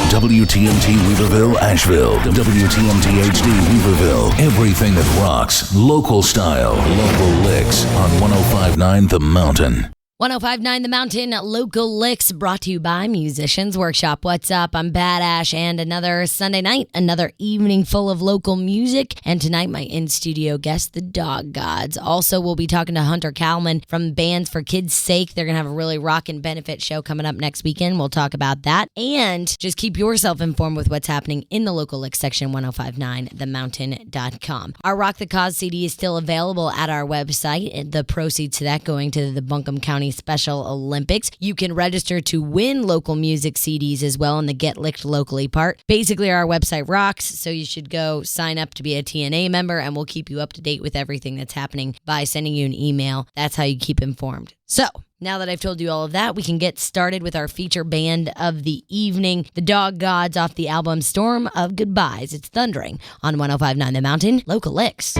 WTMT Weaverville, Asheville. WTMT HD Weaverville. Everything that rocks. Local style. Local licks on 105.9 The Mountain. 105.9 The Mountain, Local Licks, brought to you by Musicians Workshop. What's up? I'm Bad Ash, and another Sunday night, another evening full of local music. And tonight, my in-studio guest, the Dog Gods. Also, we'll be talking to Hunter Kalman from Bands for Kids' Sake. They're going to have a really rockin' benefit show coming up next weekend. We'll talk about that. And just keep yourself informed with what's happening in the Local Licks section, 1059themountain.com. Our Rock the Cause CD is still available at our website. The proceeds to that going to the Buncombe County Special Olympics. You can register to win local music CDs as well in the Get Licked Locally part. Basically, our website rocks, so you should go sign up to be a TNA member, and we'll keep you up to date with everything that's happening by sending you an email. That's how you keep informed. So, now that I've told you all of that, we can get started with our feature band of the evening, the Dog Gods, off the album Storm of Goodbyes. It's thundering on 105.9 The Mountain, Local Licks.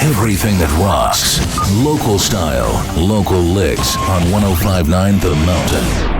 Everything that rocks. Local style. Local licks on 105.9 The Mountain.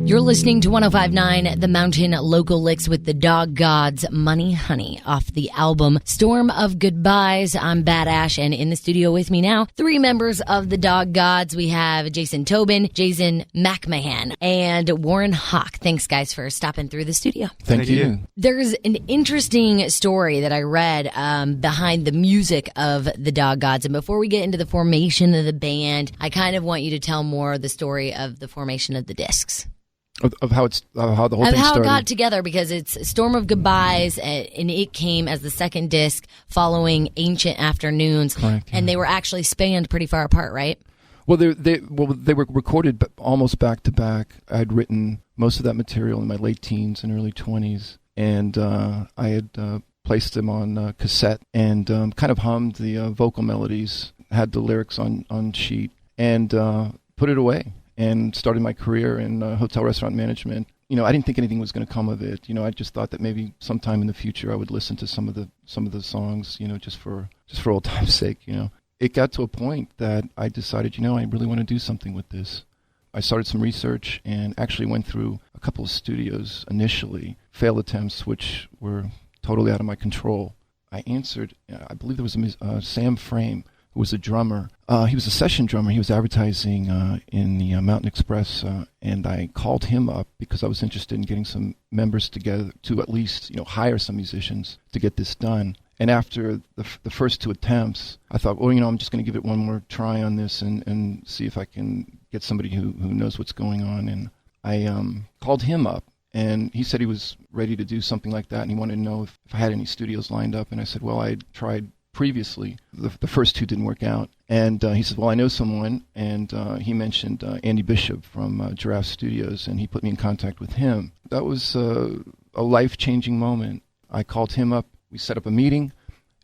You're listening to 105.9 The Mountain Local Licks with the Dog Gods, Money Honey, off the album Storm of Goodbyes. I'm Bad Ash, and in the studio with me now, 3 members of the Dog Gods. We have Jason Tobin, Jason McMahan, and Warren Hawk. Thanks, guys, for stopping through the studio. Thank you. There's an interesting story that I read behind the music of the Dog Gods. And before we get into the formation of the band, I kind of want you to tell more of the story of the formation of the discs. Of how the whole thing started. Of how it got together, because it's Storm of Goodbyes, and it came as the second disc following Ancient Afternoons. Correct, yeah. And they were actually spanned pretty far apart, right? Well, they were recorded almost back to back. I'd written most of that material in my late teens and early 20s, and I had placed them on cassette and kind of hummed the vocal melodies, had the lyrics on sheet, and put it away. And started my career in hotel restaurant management. You know, I didn't think anything was going to come of it. You know, I just thought that maybe sometime in the future I would listen to some of the songs. You know, just for old time's sake. You know, it got to a point that I decided, you know, I really want to do something with this. I started some research and actually went through a couple of studios initially, failed attempts which were totally out of my control. I answered. I believe there was Sam Frame, who was a drummer. He was a session drummer. He was advertising in the Mountain Express, and I called him up because I was interested in getting some members together to at least, you know, hire some musicians to get this done. And after the first 2 attempts, I thought, well, you know, I'm just going to give it one more try on this and see if I can get somebody who knows what's going on. And I called him up, and he said he was ready to do something like that, and he wanted to know if I had any studios lined up. And I said, well, I tried previously. The first 2 didn't work out. And he said, well, I know someone. And he mentioned Andy Bishop from Giraffe Studios, and he put me in contact with him. That was a life-changing moment. I called him up. We set up a meeting,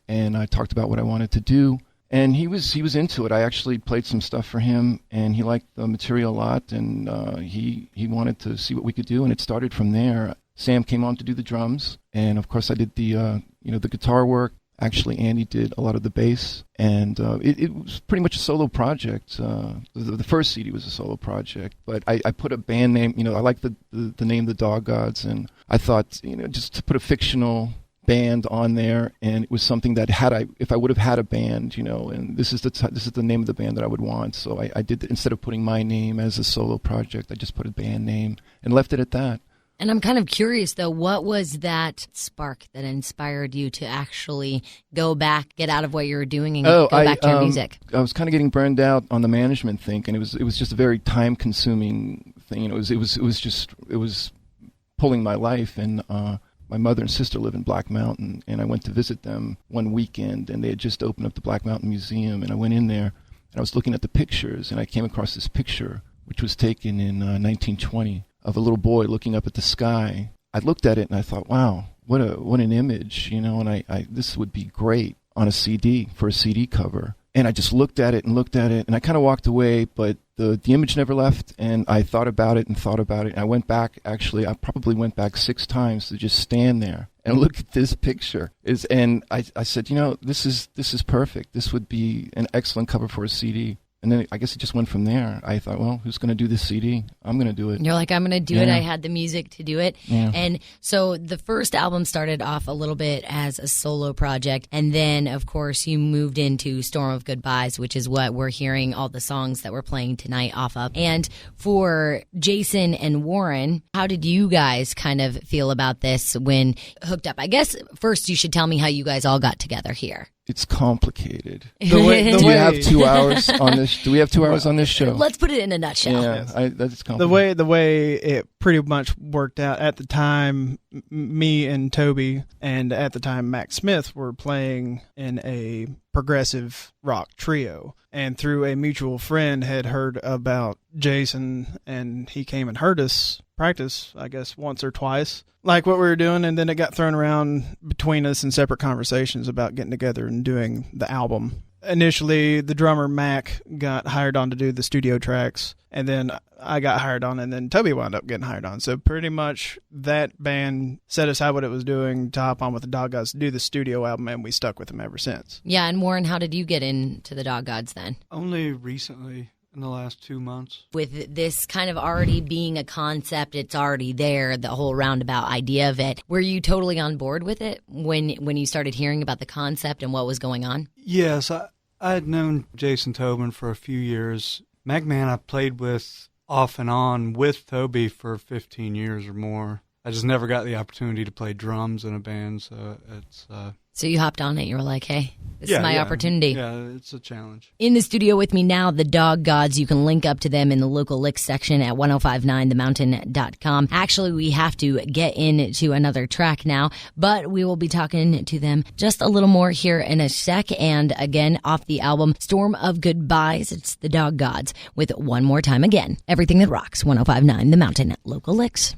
and I talked about what I wanted to do. And he was into it. I actually played some stuff for him, and he liked the material a lot, and he wanted to see what we could do, and it started from there. Sam came on to do the drums, and of course I did the guitar work. Actually, Andy did a lot of the bass, and it was pretty much a solo project. The first CD was a solo project, but I put a band name. You know, I like the name The Dog Gods, and I thought, you know, just to put a fictional band on there, and it was something that if I would have had a band, you know, and this is the name of the band that I would want. So I did, instead of putting my name as a solo project, I just put a band name and left it at that. And I'm kind of curious, though, what was that spark that inspired you to actually go back, get out of what you were doing, and go back to your music? I was kind of getting burned out on the management thing, and it was just a very time-consuming thing. You know, it was pulling my life. And my mother and sister live in Black Mountain, and I went to visit them one weekend, and they had just opened up the Black Mountain Museum, and I went in there, and I was looking at the pictures, and I came across this picture, which was taken in 1920. Of a little boy looking up at the sky. I looked at it and I thought, wow, what an image, you know, and I this would be great on a CD, for a CD cover. And I just looked at it, and I kind of walked away, but the image never left, and I thought about it, and I went back, actually, I probably went back 6 times to just stand there and look at this picture. And I said, you know, this is perfect. This would be an excellent cover for a CD. And then I guess it just went from there. I thought, well, who's going to do this CD? I'm going to do it. And you're like, I'm going to do it. I had the music to do it. Yeah. And so the first album started off a little bit as a solo project. And then, of course, you moved into Storm of Goodbyes, which is what we're hearing all the songs that we're playing tonight off of. And for Jason and Warren, how did you guys kind of feel about this when hooked up? I guess first you should tell me how you guys all got together here. It's complicated. Do we have 2 hours on this? Do we have 2 hours on this show? Let's put it in a nutshell. Yeah, that's complicated. The way it pretty much worked out at the time, me and Toby, and at the time Mac Smith were playing in a progressive rock trio, and through a mutual friend had heard about Jason, and he came and heard us practice, I guess, once or twice, like what we were doing, and then it got thrown around between us in separate conversations about getting together and doing the album. Initially, the drummer Mac got hired on to do the studio tracks, and then I got hired on, and then Toby wound up getting hired on. So pretty much that band set aside what it was doing to hop on with the Dog Gods to do the studio album, and we stuck with them ever since. Yeah, and Warren, how did you get into the Dog Gods then? Only recently. in the last 2 months. With this kind of already being a concept, it's already there, the whole roundabout idea of it. Were you totally on board with it when you started hearing about the concept and what was going on? Yes, I had known Jason Tobin for a few years. McMahan I played with off and on with Toby for 15 years or more. I just never got the opportunity to play drums in a band, so it's... So you hopped on it. You were like, hey, this is my opportunity. Yeah, it's a challenge. In the studio with me now, the Dog Gods. You can link up to them in the local licks section at 1059themountain.com. Actually, we have to get into another track now, but we will be talking to them just a little more here in a sec. And again, off the album Storm of Goodbyes, it's the Dog Gods with One More Time Again. Everything that rocks, 1059 The Mountain, local licks.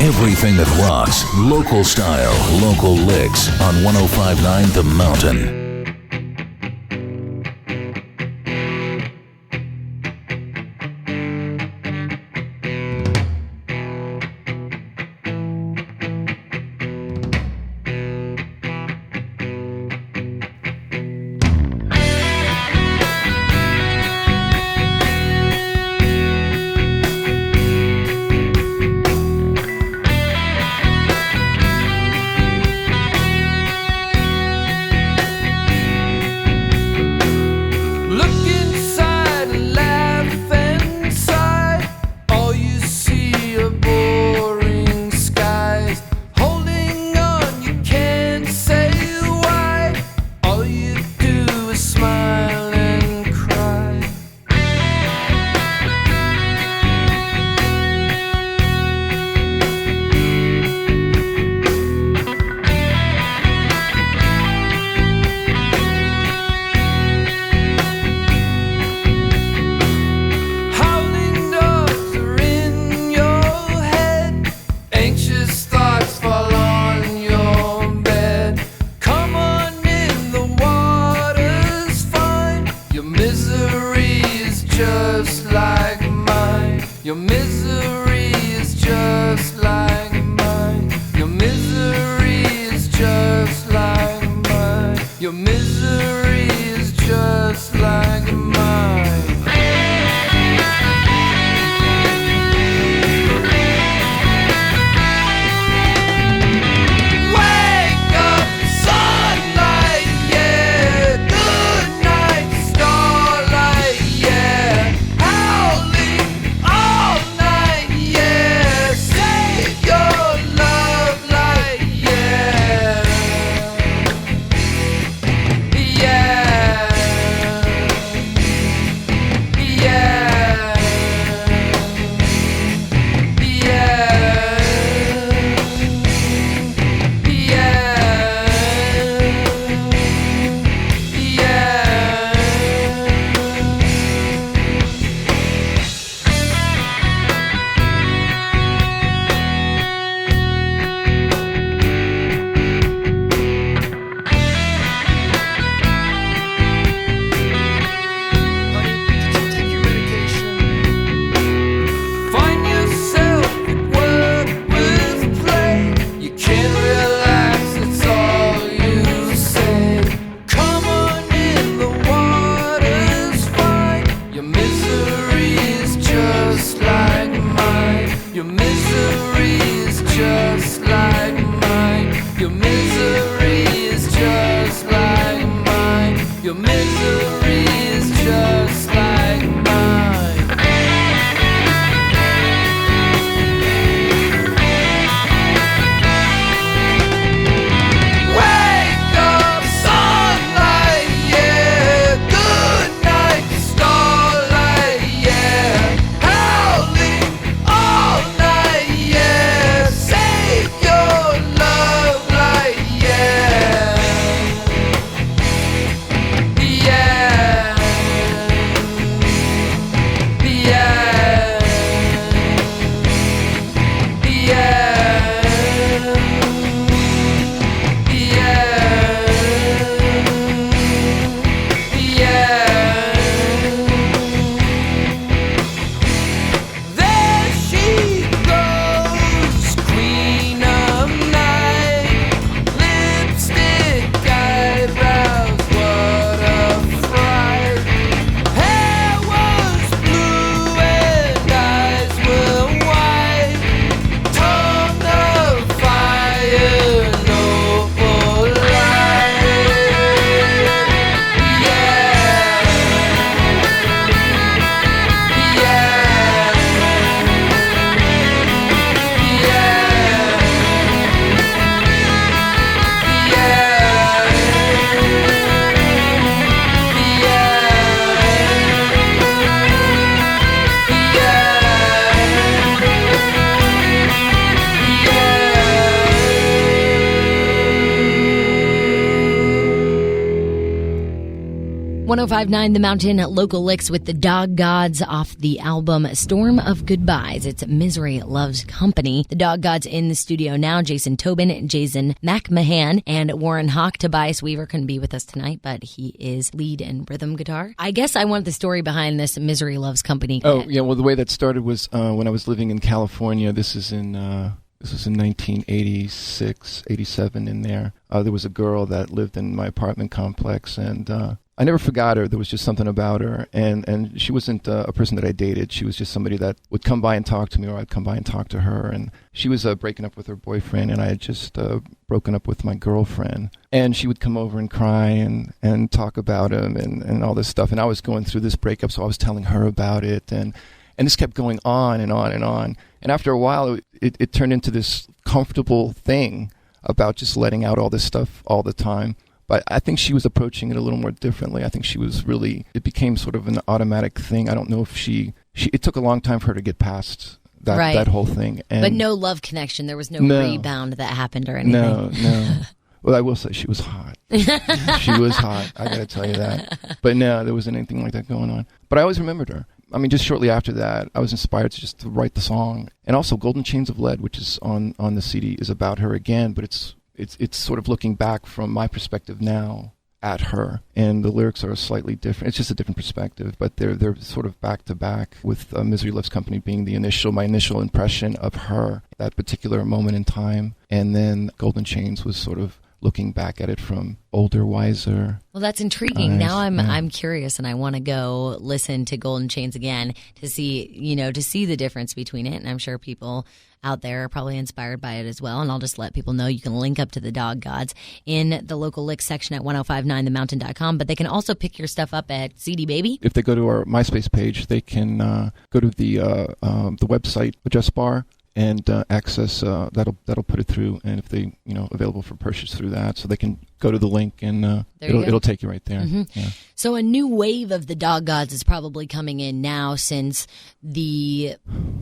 Everything that rocks, local style, local licks on 1059 The Mountain. Your misery is just like mine. Wake up, sunlight, yeah. Good night, starlight, yeah. Howling all night, yeah. Save your love light, yeah. Yeah. Yeah. There she goes, queen of night, lipstick, eyebrows, what a fright. Hair was blue and eyes were white, tongue of fire, noble light. .1059 The Mountain, local licks with the Dog Gods off the album Storm of Goodbyes. It's Misery Loves Company. The Dog Gods in the studio now. Jason Tobin, Jason McMahan, and Warren Hawk. Tobias Weaver couldn't be with us tonight, but he is lead and rhythm guitar. I guess I want the story behind this Misery Loves Company. Oh, yeah. Well, the way that started was when I was living in California. This was in 1986, 87 in there. There was a girl that lived in my apartment complex, and I never forgot her. There was just something about her, and she wasn't a person that I dated. She was just somebody that would come by and talk to me, or I'd come by and talk to her. And she was breaking up with her boyfriend, and I had just broken up with my girlfriend. And she would come over and cry and talk about him and all this stuff. And I was going through this breakup, so I was telling her about it, and this kept going on and on and on. And after a while, it turned into this comfortable thing about just letting out all this stuff all the time. But I think she was approaching it a little more differently. I think she was really, it became sort of an automatic thing. I don't know if it took a long time for her to get past that whole thing. And but no love connection. There was no rebound that happened or anything. No. Well, I will say she was hot. She was hot. I got to tell you that. But no, there wasn't anything like that going on. But I always remembered her. I mean, just shortly after that, I was inspired to write the song. And also Golden Chains of Lead, which is on the CD, is about her again, but it's sort of looking back from my perspective now at her, and the lyrics are slightly different. It's just a different perspective, but they're sort of back to back, with Misery Loves Company being my initial impression of her, that particular moment in time, and then Golden Chains was sort of looking back at it from older, wiser. Well, that's intriguing. Now I'm curious, and I want to go listen to Golden Chains again to see the difference between it. And I'm sure people out there are probably inspired by it as well. And I'll just let people know you can link up to the Dog Gods in the local licks section at 1059themountain.com. But they can also pick your stuff up at CD Baby. If they go to our MySpace page, they can go to the website address bar and access that'll put it through, and if they available for purchase through that, so they can go to the link and it'll take you right there. Mm-hmm. Yeah. So a new wave of the Dog Gods is probably coming in now, since the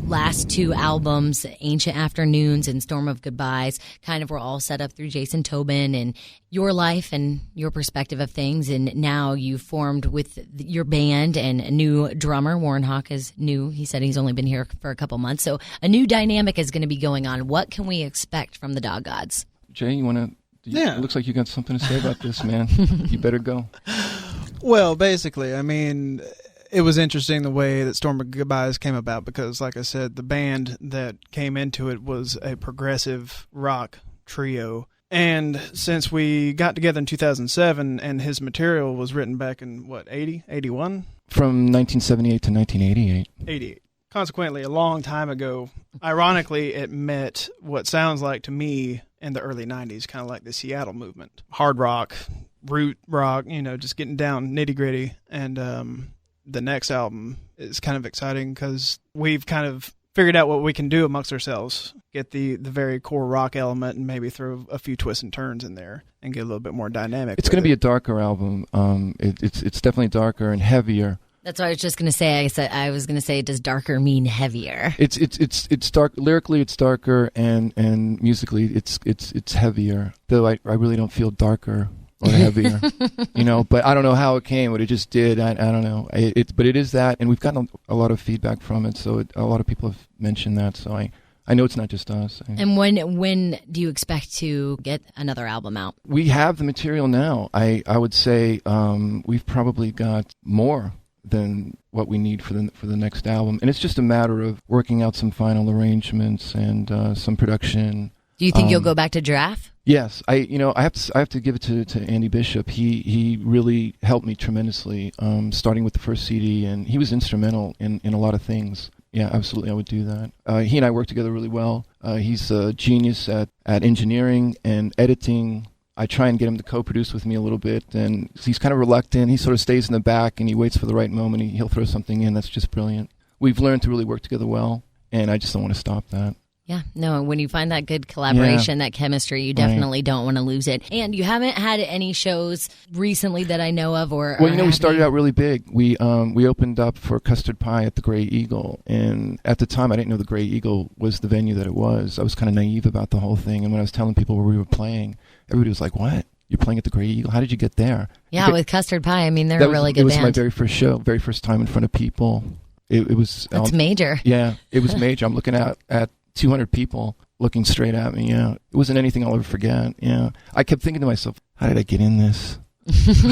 last two albums, Ancient Afternoons and Storm of Goodbyes, kind of were all set up through Jason Tobin and your life and your perspective of things. And now you formed with your band, and a new drummer. Warren Hawk is new. He said he's only been here for a couple months. So a new dynamic is going to be going on. What can we expect from the Dog Gods? Jay, you want to? Yeah. It looks like you got something to say about this, man. You better go. Well, basically, I mean, it was interesting the way that Storm of Goodbyes came about, because, like I said, the band that came into it was a progressive rock trio. And since we got together in 2007, and his material was written back in, 80, 81? From 1978 to 1988. 88. Consequently, a long time ago, ironically, it met what sounds like to me in the early 90s, kind of like the Seattle movement. Hard rock, root rock, just getting down nitty gritty. And the next album is kind of exciting because we've kind of figured out what we can do amongst ourselves. Get the very core rock element and maybe throw a few twists and turns in there and get a little bit more dynamic. It's going to be a darker album. It's definitely darker and heavier. That's what I was just going to say. I was going to say, does darker mean heavier? It's dark lyrically. It's darker, and musically, it's heavier. Though I really don't feel darker or heavier, But I don't know how it came, but it just did. I don't know. But it is that, and we've gotten a lot of feedback from it. So a lot of people have mentioned that. So I know it's not just us. And when do you expect to get another album out? We have the material now. I would say we've probably got more than what we need for the next album, and it's just a matter of working out some final arrangements and some production. Do you think you'll go back to Giraffe? Yes, I have to give it to Andy Bishop. He really helped me tremendously, starting with the first CD, and he was instrumental in a lot of things. Yeah, absolutely, I would do that. He and I work together really well. He's a genius at engineering and editing. I try and get him to co-produce with me a little bit, and he's kind of reluctant. He sort of stays in the back, and he waits for the right moment. He'll throw something in that's just brilliant. We've learned to really work together well, and I just don't want to stop that. Yeah, no, when you find that good collaboration, that chemistry, you definitely don't want to lose it. And you haven't had any shows recently that I know of, or... Well, we started out really big. We opened up for Custard Pie at the Grey Eagle, and at the time I didn't know the Grey Eagle was the venue that it was. I was kind of naive about the whole thing, and when I was telling people where we were playing, everybody was like, "What? You're playing at the Grey Eagle? How did you get there?" Yeah, with Custard Pie, I mean, they're a really good band. It was my very first show, very first time in front of people. It was... That's major. Yeah, it was major. I'm looking at 200 people looking straight at me. Yeah, it wasn't anything I'll ever forget. Yeah, I kept thinking to myself, how did I get in this?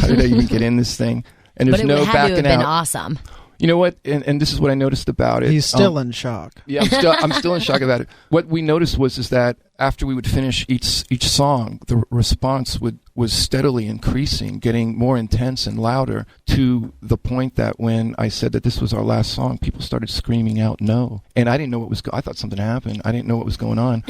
How did I even get in this thing? And there's no backing out. But it would have been awesome. You know what? And this is what I noticed about it. He's still in shock. Yeah, I'm still in shock about it. What we noticed is that after we would finish each song, the response was steadily increasing, getting more intense and louder, to the point that when I said that this was our last song, people started screaming out "no," and I didn't know what was. I thought something happened. I didn't know what was going on,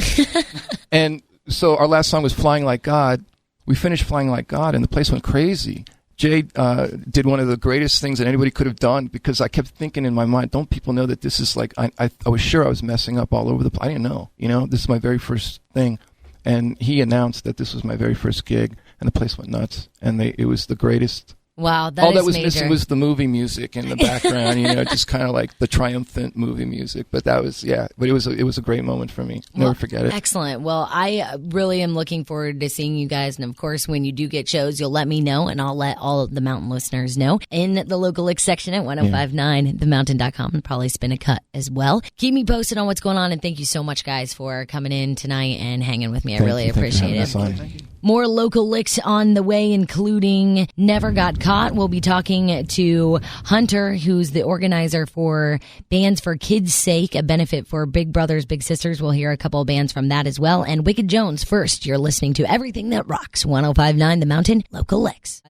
and so our last song was "Flying Like God." We finished "Flying Like God," and the place went crazy. Jay did one of the greatest things that anybody could have done, because I kept thinking in my mind, don't people know that this is like, I was sure I was messing up all over the place. I didn't know, this is my very first thing. And he announced that this was my very first gig, and the place went nuts. And it was the greatest. Wow, all that was major. Missing was the movie music in the background, just kind of like the triumphant movie music. But that was, but it was a great moment for me. Never forget it. Excellent. Well, I really am looking forward to seeing you guys. And of course, when you do get shows, you'll let me know, and I'll let all of the Mountain listeners know in the local Licks section at 1059themountain.com, and probably spin a cut as well. Keep me posted on what's going on, and thank you so much, guys, for coming in tonight and hanging with me. I really appreciate it. Thank you. More local licks on the way, including Never Got Caught. We'll be talking to Hunter, who's the organizer for Bands for Kids' Sake, a benefit for Big Brothers Big Sisters. We'll hear a couple of bands from that as well. And Wicked Jones first. You're listening to Everything That Rocks, 1059 The Mountain, Local Licks.